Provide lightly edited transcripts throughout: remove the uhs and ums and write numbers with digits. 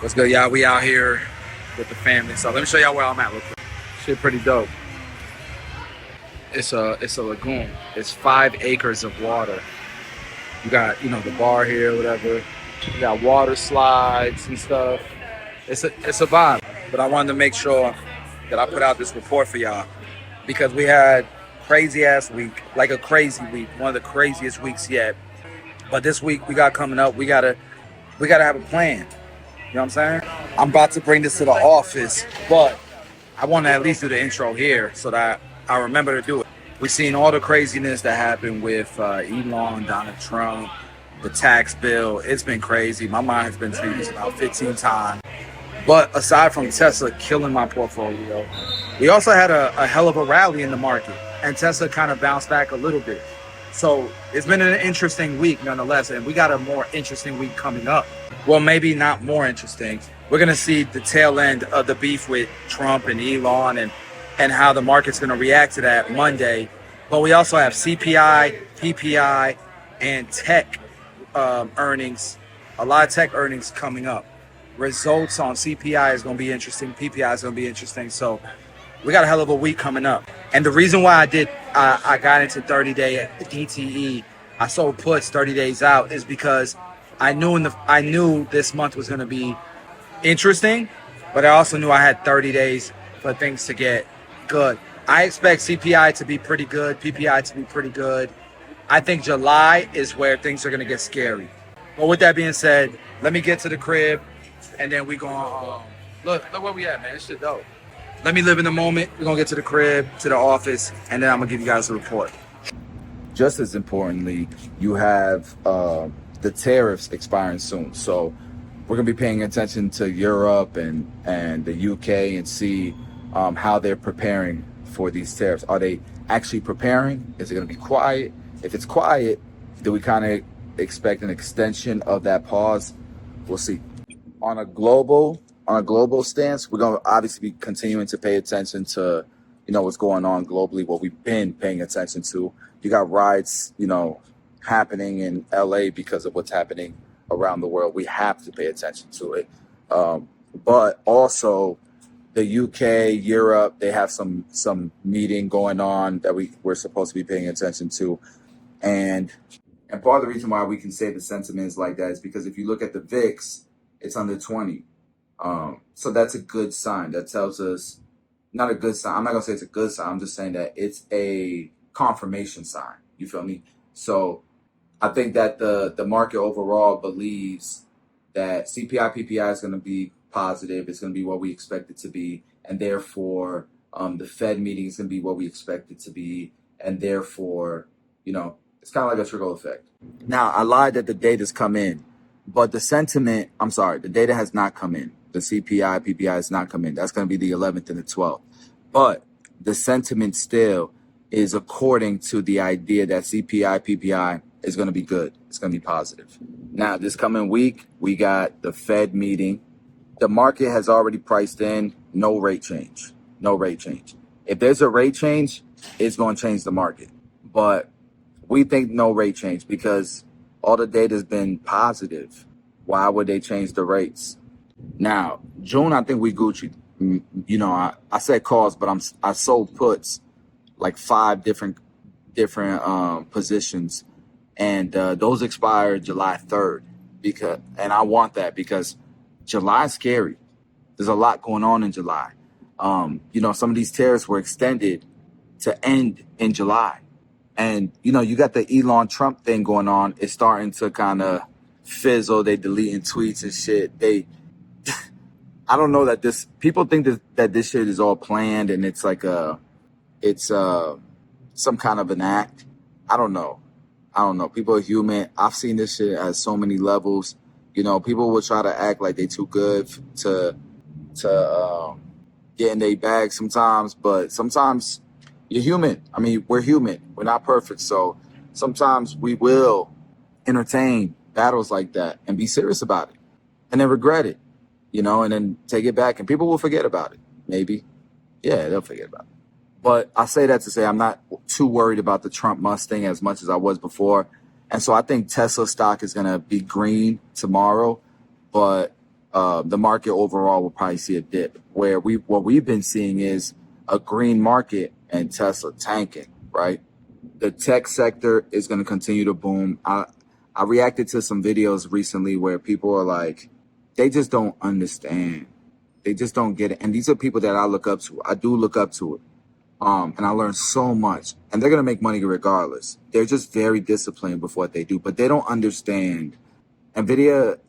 What's good, y'all? We out here with the family. So let me show y'all where I'm at real quick. Shit pretty dope. It's a lagoon. It's 5 acres of water. You got, the bar here, whatever. You got water slides and stuff. It's a vibe. But I wanted to make sure that I put out this report for y'all because we had crazy ass week, like a crazy week, one of the craziest weeks yet. But this week we got coming up, we gotta have a plan. You know what I'm saying? I'm about to bring this to the office, but I want to at least do the intro here so that I remember to do it. We've seen all the craziness that happened with Elon, Donald Trump, the tax bill. It's been crazy. My mind has been changed about 15 times. But aside from Tesla killing my portfolio, we also had a hell of a rally in the market, and Tesla kind of bounced back a little bit. So it's been an interesting week nonetheless, and we got a more interesting week coming up. Well, maybe not more interesting. We're going to see the tail end of the beef with Trump and Elon and how the market's going to react to that Monday. But we also have CPI, PPI, and tech earnings, a lot of tech earnings coming up. Results on CPI is going to be interesting. PPI is going to be interesting. So we got a hell of a week coming up. And the reason why I got into 30-day DTE, I sold puts 30 days out, is because I knew this month was going to be interesting, but I also knew I had 30 days for things to get good. I expect CPI to be pretty good, PPI to be pretty good. I think July is where things are going to get scary. But with that being said, let me get to the crib, and then we going look where we at, man. This shit dope. Let me live in the moment. We're going to get to the crib, to the office, and then I'm going to give you guys a report. Just as importantly, you have the tariffs expiring soon. So we're going to be paying attention to Europe and the UK and see how they're preparing for these tariffs. Are they actually preparing? Is it going to be quiet? If it's quiet, do we kind of expect an extension of that pause? We'll see. On a global stance, we're going to obviously be continuing to pay attention to, what's going on globally, what we've been paying attention to. You got riots, happening in LA because of what's happening around the world. We have to pay attention to it. But also the UK, Europe, they have some meeting going on that we're supposed to be paying attention to. And part of the reason why we can say the sentiment is like that is because if you look at the VIX, it's under 20. So that's a good sign. That tells us, not a good sign. I'm not going to say it's a good sign. I'm just saying that it's a confirmation sign. You feel me? So I think that the market overall believes that CPI, PPI is going to be positive. It's going to be what we expect it to be. And therefore, the Fed meeting is going to be what we expect it to be. And therefore, it's kind of like a trickle effect. Now, I lied that the data's come in, but the data has not come in. The CPI, PPI has not come in. That's going to be the 11th and the 12th. But the sentiment still is according to the idea that CPI, PPI is going to be good. It's going to be positive. Now, this coming week, we got the Fed meeting. The market has already priced in no rate change. No rate change. If there's a rate change, it's going to change the market. But we think no rate change because all the data has been positive. Why would they change the rates? Now, June, I think we Gucci. I said calls, but I sold puts, like 5 different positions, and those expired July 3rd. And I want that because July is scary. There's a lot going on in July. Some of these tariffs were extended to end in July. And, you got the Elon Trump thing going on. It's starting to kind of fizzle. They deleting tweets and shit. I don't know that people think that this shit is all planned and it's like some kind of an act. I don't know. People are human. I've seen this shit at so many levels. People will try to act like they too good to get in their bag sometimes, but sometimes you're human. I mean, we're human. We're not perfect. So sometimes we will entertain battles like that and be serious about it and then regret it, and then take it back and people will forget about it. Maybe. Yeah, they'll forget about it. But I say that to say I'm not too worried about the Trump Mustang as much as I was before. And so I think Tesla stock is going to be green tomorrow. But the market overall will probably see a dip. What we've been seeing is a green market and Tesla tanking, right? The tech sector is going to continue to boom. I reacted to some videos recently where people are like, they just don't understand. They just don't get it. And these are people that I look up to. I do look up to it. And I learned so much. And they're going to make money regardless. They're just very disciplined with what they do. But they don't understand. NVIDIA,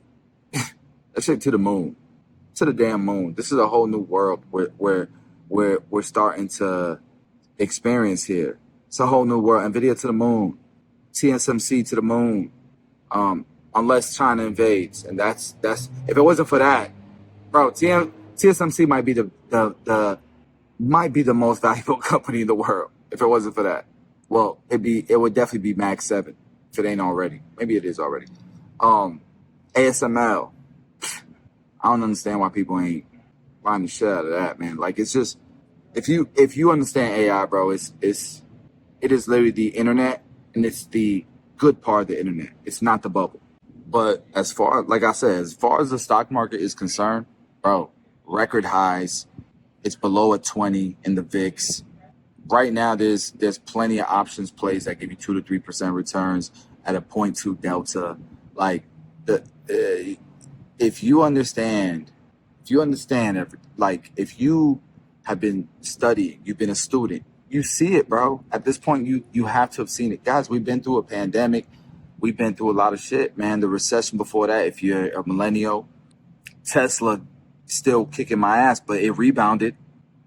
that shit to the moon. To the damn moon. This is a whole new world where we're starting to experience here. It's a whole new world. NVIDIA to the moon. TSMC to the moon. Unless China invades. And that's if it wasn't for that, bro, TSMC might be the most valuable company in the world if it wasn't for that. Well, it would definitely be Mag 7 if it ain't already. Maybe it is already. ASML. I don't understand why people ain't buying the shit out of that, man. Like, it's just, if you understand AI, bro, it is literally the internet, and it's the good part of the internet. It's not the bubble. But like I said, as far as the stock market is concerned, bro, record highs. It's below a 20 in the VIX. Right now, there's plenty of options plays that give you 2 to 3% returns at a 0.2 delta. Like, if you understand, if you have been studying, you've been a student, you see it, bro. At this point, you have to have seen it. Guys, we've been through a pandemic. We've been through a lot of shit, man. The recession before that, if you're a millennial, Tesla still kicking my ass, but it rebounded.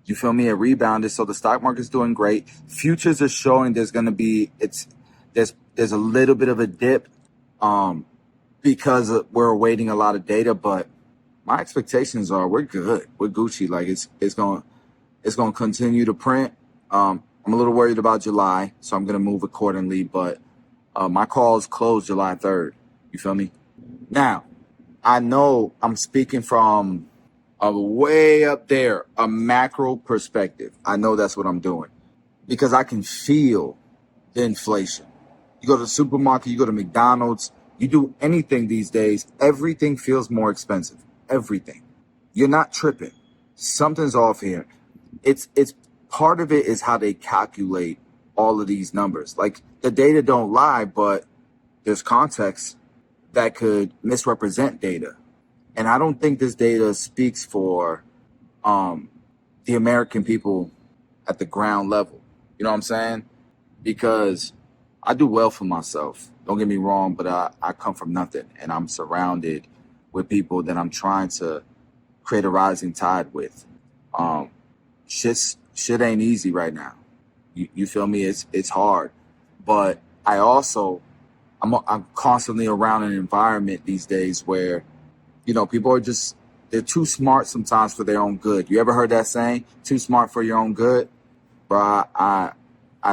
You feel me? It rebounded. So the stock market's doing great. Futures are showing there's going to be, there's a little bit of a dip because we're awaiting a lot of data, but my expectations are we're good. We're Gucci. Like, it's going to continue to print. I'm a little worried about July, so I'm going to move accordingly, but my calls close July 3rd. You feel me? Now, I know I'm speaking from a way up there, a macro perspective. I know that's what I'm doing because I can feel the inflation. You go to the supermarket, you go to McDonald's, you do anything these days, everything feels more expensive. Everything. You're not tripping. Something's off here. It's part of it is how they calculate all of these numbers. Like, the data don't lie, but there's context that could misrepresent data. And I don't think this data speaks for the American people at the ground level. You know what I'm saying? Because I do well for myself. Don't get me wrong, but I come from nothing. And I'm surrounded with people that I'm trying to create a rising tide with. Shit ain't easy right now. You feel me? It's hard. But I'm constantly around an environment these days where, you know, people are they're too smart sometimes for their own good. You ever heard that saying? Too smart for your own good? Bro, I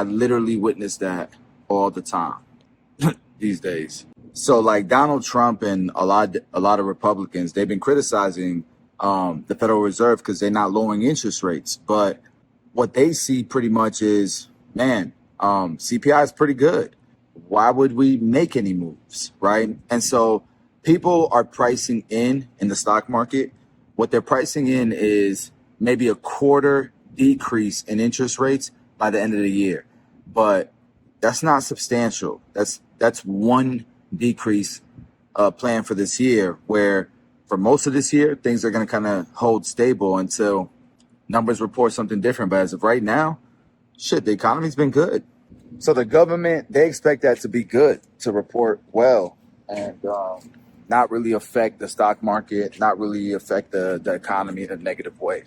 literally witness that all the time these days. So, like, Donald Trump and a lot of Republicans, they've been criticizing the Federal Reserve because they're not lowering interest rates. But what they see pretty much is, man, CPI is pretty good. Why would we make any moves, right? And so people are pricing in the stock market. What they're pricing in is maybe a quarter decrease in interest rates by the end of the year. But that's not substantial. That's one decrease planned for this year, where for most of this year, things are going to kind of hold stable until numbers report something different. But as of right now, shit, the economy's been good. So the government, they expect that to be good, to report well, and not really affect the stock market, not really affect the economy in a negative way.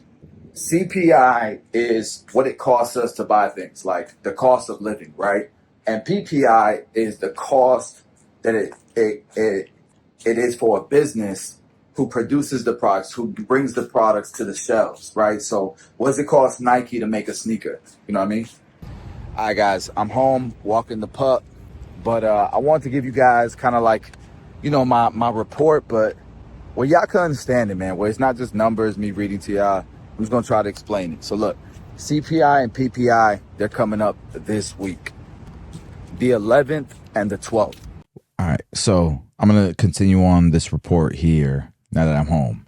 CPI is what it costs us to buy things, like the cost of living, right? And PPI is the cost that it is for a business who produces the products, who brings the products to the shelves, right? So what does it cost Nike to make a sneaker? You know what I mean? All right, guys, I'm home walking the pup, but I wanted to give you guys kind of like, you know, my report, but where y'all can understand it, man, where it's not just numbers, me reading to y'all. I'm just going to try to explain it. So look, CPI and PPI, they're coming up this week, the 11th and the 12th. All right, so I'm going to continue on this report here now that I'm home.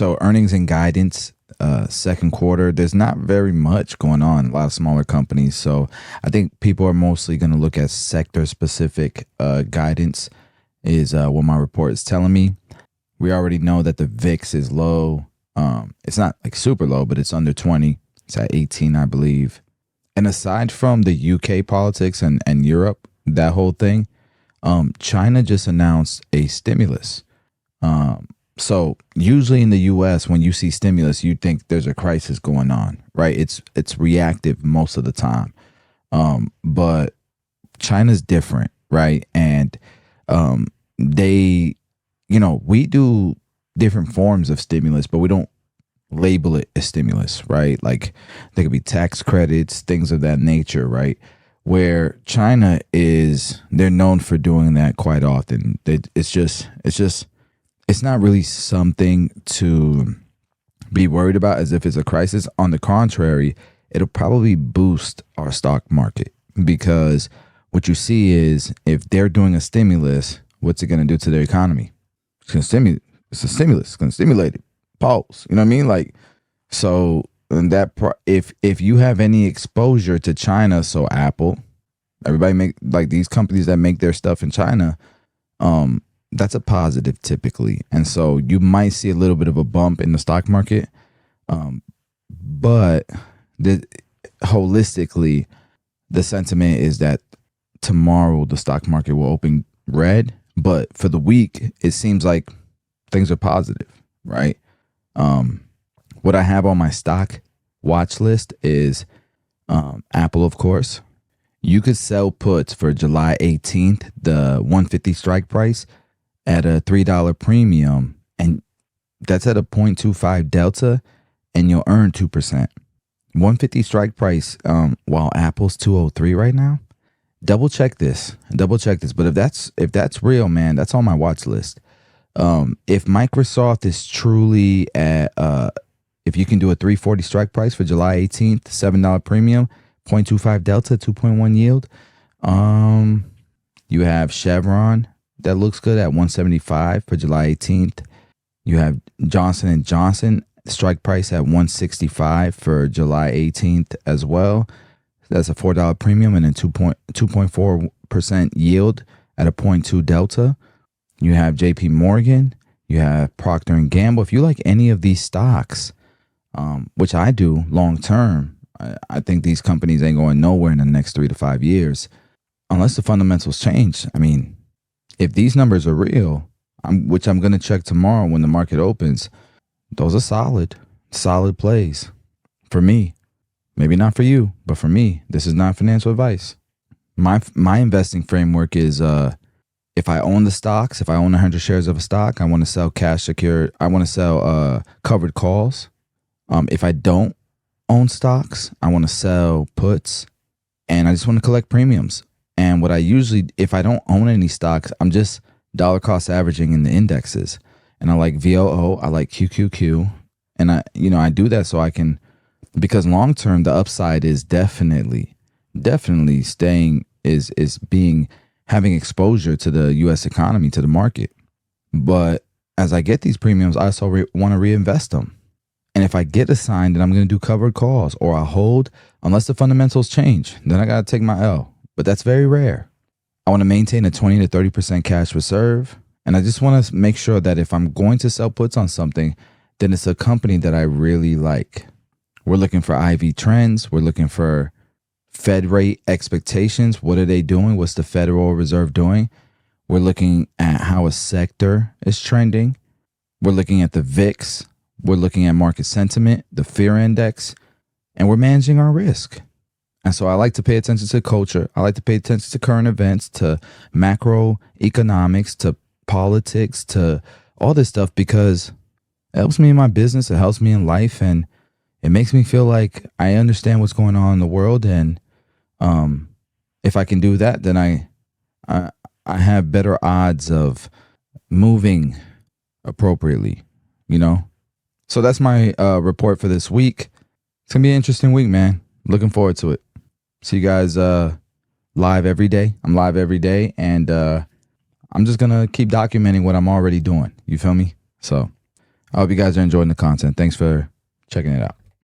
So earnings and guidance, second quarter, there's not very much going on. A lot of smaller companies. So I think people are mostly going to look at sector specific guidance is what my report is telling me. We already know that the VIX is low. It's not like super low, but it's under 20. It's at 18, I believe. And aside from the UK politics and Europe, that whole thing, China just announced a stimulus. So usually in the US, when you see stimulus, you think there's a crisis going on, right? It's reactive most of the time. But China's different, right? And they, we do different forms of stimulus, but we don't label it as stimulus, right? Like there could be tax credits, things of that nature, right? Where China is, they're known for doing that quite often. It's not really something to be worried about as if it's a crisis. On the contrary, it'll probably boost our stock market because what you see is if they're doing a stimulus, what's it going to do to their economy? It's going to stimulate. It's a stimulus. It's going to stimulate it. Pause. You know what I mean? Like, so and if you have any exposure to China, so Apple, everybody make like these companies that make their stuff in China, that's a positive typically. And so you might see a little bit of a bump in the stock market. But holistically, the sentiment is that tomorrow the stock market will open red. But for the week, it seems like things are positive, right? What I have on my stock watch list is Apple, of course. You could sell puts for July 18th, the 150 strike price at a $3 premium, and that's at a 0.25 delta, and you'll earn 2%. 150 strike price, while Apple's 203 right now. Double check this. But if that's real, man, that's on my watch list. If Microsoft is truly at, if you can do a 340 strike price for July 18th, $7 premium, 0.25 delta, 2.1 yield. You have Chevron that looks good at 175 for July 18th. You have Johnson & Johnson strike price at 165 for July 18th as well. That's a $4 premium and then 2.4% yield at a 0.2 delta. You have JP Morgan, you have Procter & Gamble. If you like any of these stocks, which I do long term, I think these companies ain't going nowhere in the next 3 to 5 years unless the fundamentals change. I mean, if these numbers are real, which I'm going to check tomorrow when the market opens, those are solid plays for me. Maybe not for you, but for me, this is not financial advice. My investing framework is if I own the stocks, if I own 100 shares of a stock, I want to sell cash secured. I want to sell covered calls. If I don't own stocks, I want to sell puts, and I just want to collect premiums. And what I usually, if I don't own any stocks, I'm just dollar cost averaging in the indexes. And I like VOO, I like QQQ, and I do that so I can, because long term the upside is definitely staying is being having exposure to the U.S. economy, to the market. But as I get these premiums, I also want to reinvest them. And if I get assigned, then I'm going to do covered calls, or I hold unless the fundamentals change. Then I got to take my L. But that's very rare. I want to maintain a 20 to 30% cash reserve. And I just want to make sure that if I'm going to sell puts on something, then it's a company that I really like. We're looking for IV trends. We're looking for Fed rate expectations. What are they doing? What's the Federal Reserve doing? We're looking at how a sector is trending. We're looking at the VIX. We're looking at market sentiment, the fear index, and we're managing our risk. And so I like to pay attention to culture. I like to pay attention to current events, to macroeconomics, to politics, to all this stuff, because it helps me in my business. It helps me in life. And it makes me feel like I understand what's going on in the world. And if I can do that, then I have better odds of moving appropriately, So that's my report for this week. It's going to be an interesting week, man. Looking forward to it. See you guys live every day. I'm live every day. And I'm just going to keep documenting what I'm already doing. You feel me? So I hope you guys are enjoying the content. Thanks for checking it out.